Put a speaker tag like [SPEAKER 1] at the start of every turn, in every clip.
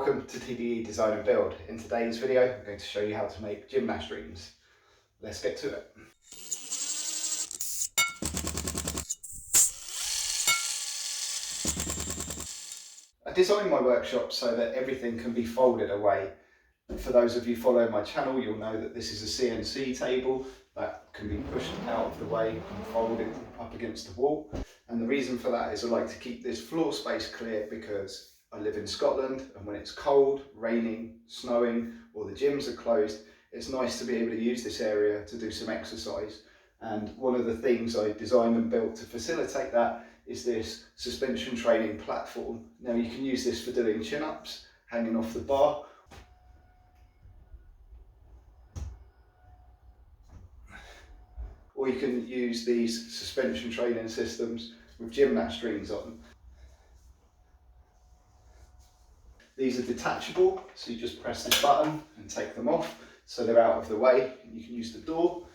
[SPEAKER 1] Welcome to TDE Design and Build. In today's video, I'm going to show you how to make gymnast rings. Let's get to it. I designed my workshop so that everything can be folded away. For those of you following my channel, you'll know that this is a CNC table that can be pushed out of the way and folded up against the wall. And the reason for that is I like to keep this floor space clear because I live in Scotland, and when it's cold, raining, snowing, or the gyms are closed, it's nice to be able to use this area to do some exercise. And one of the things I designed and built to facilitate that is this suspension training platform. Now you can use this for doing chin-ups, hanging off the bar, or you can use these suspension training systems with gymnast rings on. These are detachable, so you just press this button and take them off so they're out of the way. You can use the door.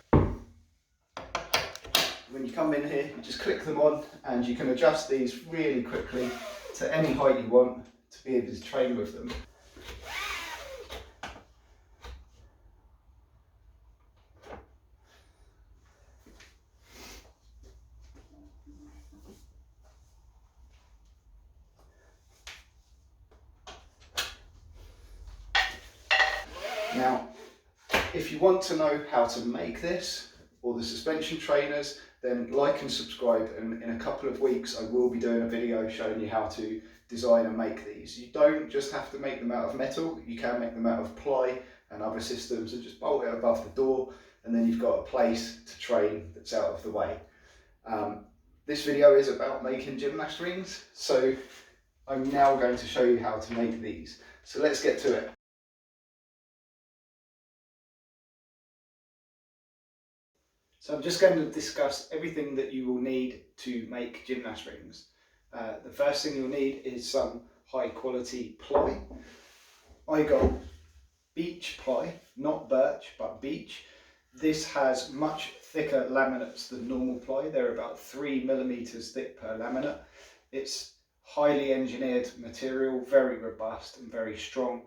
[SPEAKER 1] When you come in here, you just click them on and you can adjust these really quickly to any height you want to be able to train with them. Now, if you want to know how to make this or the suspension trainers, then like and subscribe, and in a couple of weeks I will be doing a video showing you how to design and make these. You don't just have to make them out of metal, you can make them out of ply and other systems, and just bolt it above the door, and then you've got a place to train that's out of the way. This video is about making gymnast rings, so I'm now going to show you how to make these. So let's get to it. So I'm just going to discuss everything that you will need to make gymnast rings. The first thing you'll need is some high quality ply. I got beech ply, not birch, but beech. This has much thicker laminates than normal ply. They're about 3 millimeters thick per laminate. It's highly engineered material, very robust and very strong.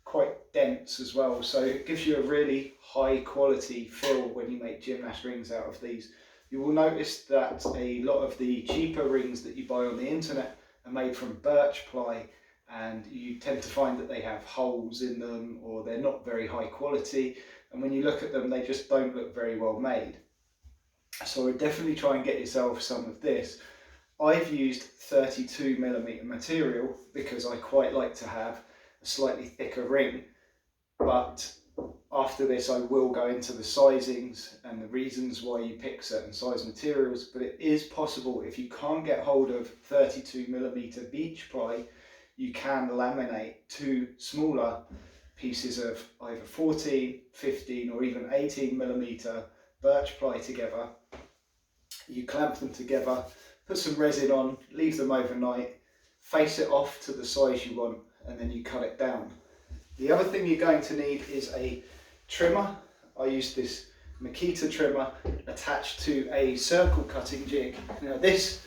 [SPEAKER 1] Quite dense as well, so it gives you a really high quality feel when you make gymnast rings out of these. You will notice that a lot of the cheaper rings that you buy on the internet are made from birch ply, and you tend to find that they have holes in them or they're not very high quality, and when you look at them they just don't look very well made. So I would definitely try and get yourself some of this. I've used 32mm material because I quite like to have a slightly thicker ring, but after this I will go into the sizings and the reasons why you pick certain size materials. But it is possible, if you can't get hold of 32mm beech ply, you can laminate two smaller pieces of either 14, 15 or even 18mm birch ply together. You clamp them together, put some resin on, leave them overnight, face it off to the size you want, and then you cut it down. The other thing you're going to need is a trimmer. I used this Makita trimmer attached to a circle cutting jig. Now this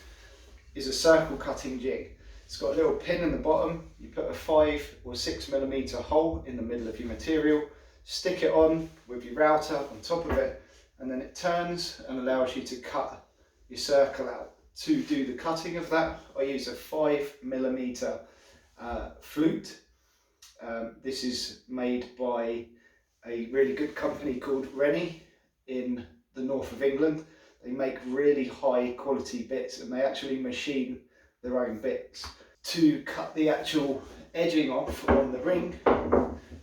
[SPEAKER 1] is a circle cutting jig. It's got a little pin in the bottom. You put a 5 or 6mm hole in the middle of your material, stick it on with your router on top of it, and then it turns and allows you to cut your circle out. To do the cutting of that, I use a 5mm flute. This is made by a really good company called Rennie in the north of England. They make really high quality bits, and they actually machine their own bits. To cut the actual edging off on the ring,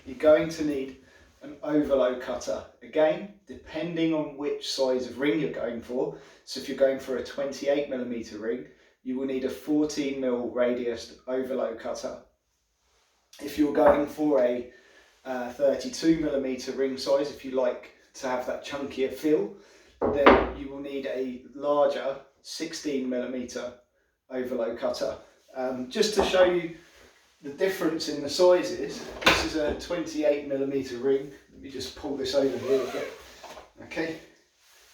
[SPEAKER 1] you're going to need an overload cutter. Again, depending on which size of ring you're going for. So if you're going for a 28mm ring, you will need a 14mm radius overload cutter. If you're going for a 32mm ring size, if you like to have that chunkier feel, then you will need a larger 16mm overload cutter. Just to show you the difference in the sizes, this is a 28mm ring. Let me just pull this over here a bit. Okay,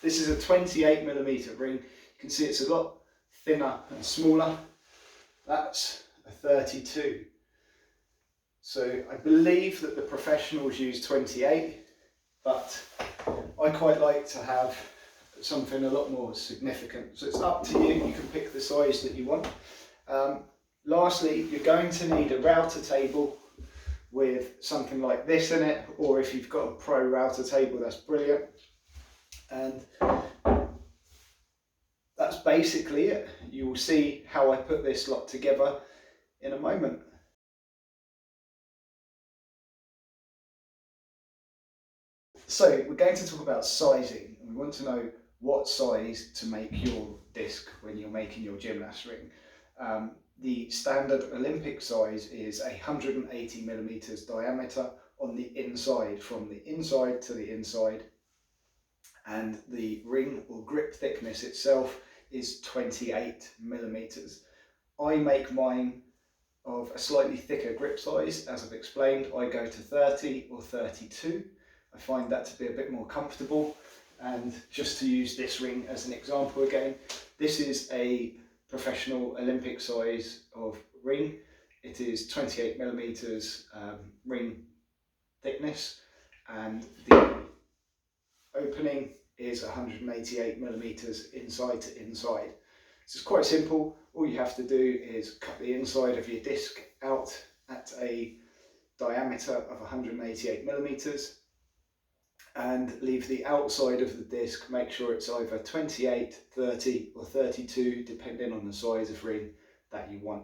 [SPEAKER 1] this is a 28mm ring. You can see it's a lot thinner and smaller. That's a 32. So I believe that the professionals use 28, but I quite like to have something a lot more significant. So it's up to you, you can pick the size that you want. Lastly, you're going to need a router table with something like this in it, or if you've got a pro router table, that's brilliant. And that's basically it. You will see how I put this lot together in a moment. So we're going to talk about sizing. We want to know what size to make your disc when you're making your gymnast ring. The standard Olympic size is 180 millimeters diameter on the inside, from the inside to the inside, and the ring or grip thickness itself is 28 millimeters. I make mine of a slightly thicker grip size. As I've explained, I go to 30 or 32. I find that to be a bit more comfortable. And just to use this ring as an example again, this is a professional Olympic size of ring. It is 28 millimeters ring thickness, and the opening is 188 millimeters inside to inside. So it's quite simple. All you have to do is cut the inside of your disc out at a diameter of 188 millimeters and leave the outside of the disc, make sure it's either 28, 30 or 32 depending on the size of ring that you want.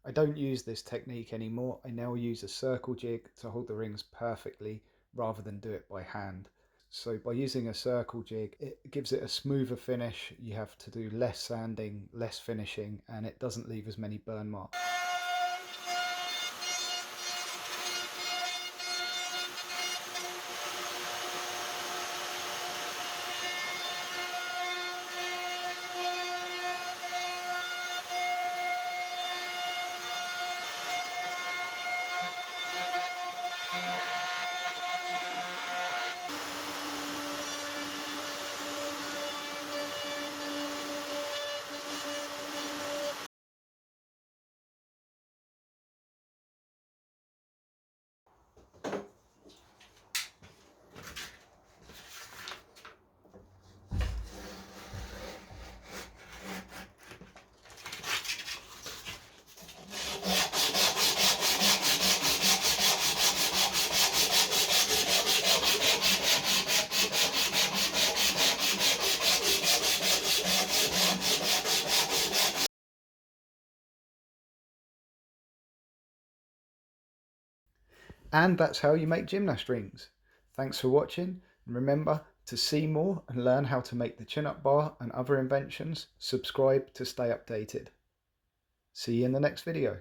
[SPEAKER 1] I don't use this technique anymore. I now use a circle jig to hold the rings perfectly rather than do it by hand. So by using a circle jig, it gives it a smoother finish. You have to do less sanding, less finishing, and it doesn't leave as many burn marks. And that's how you make gymnast rings. Thanks for watching, and remember to see more and learn how to make the chin-up bar and other inventions, subscribe to stay updated. See you in the next video.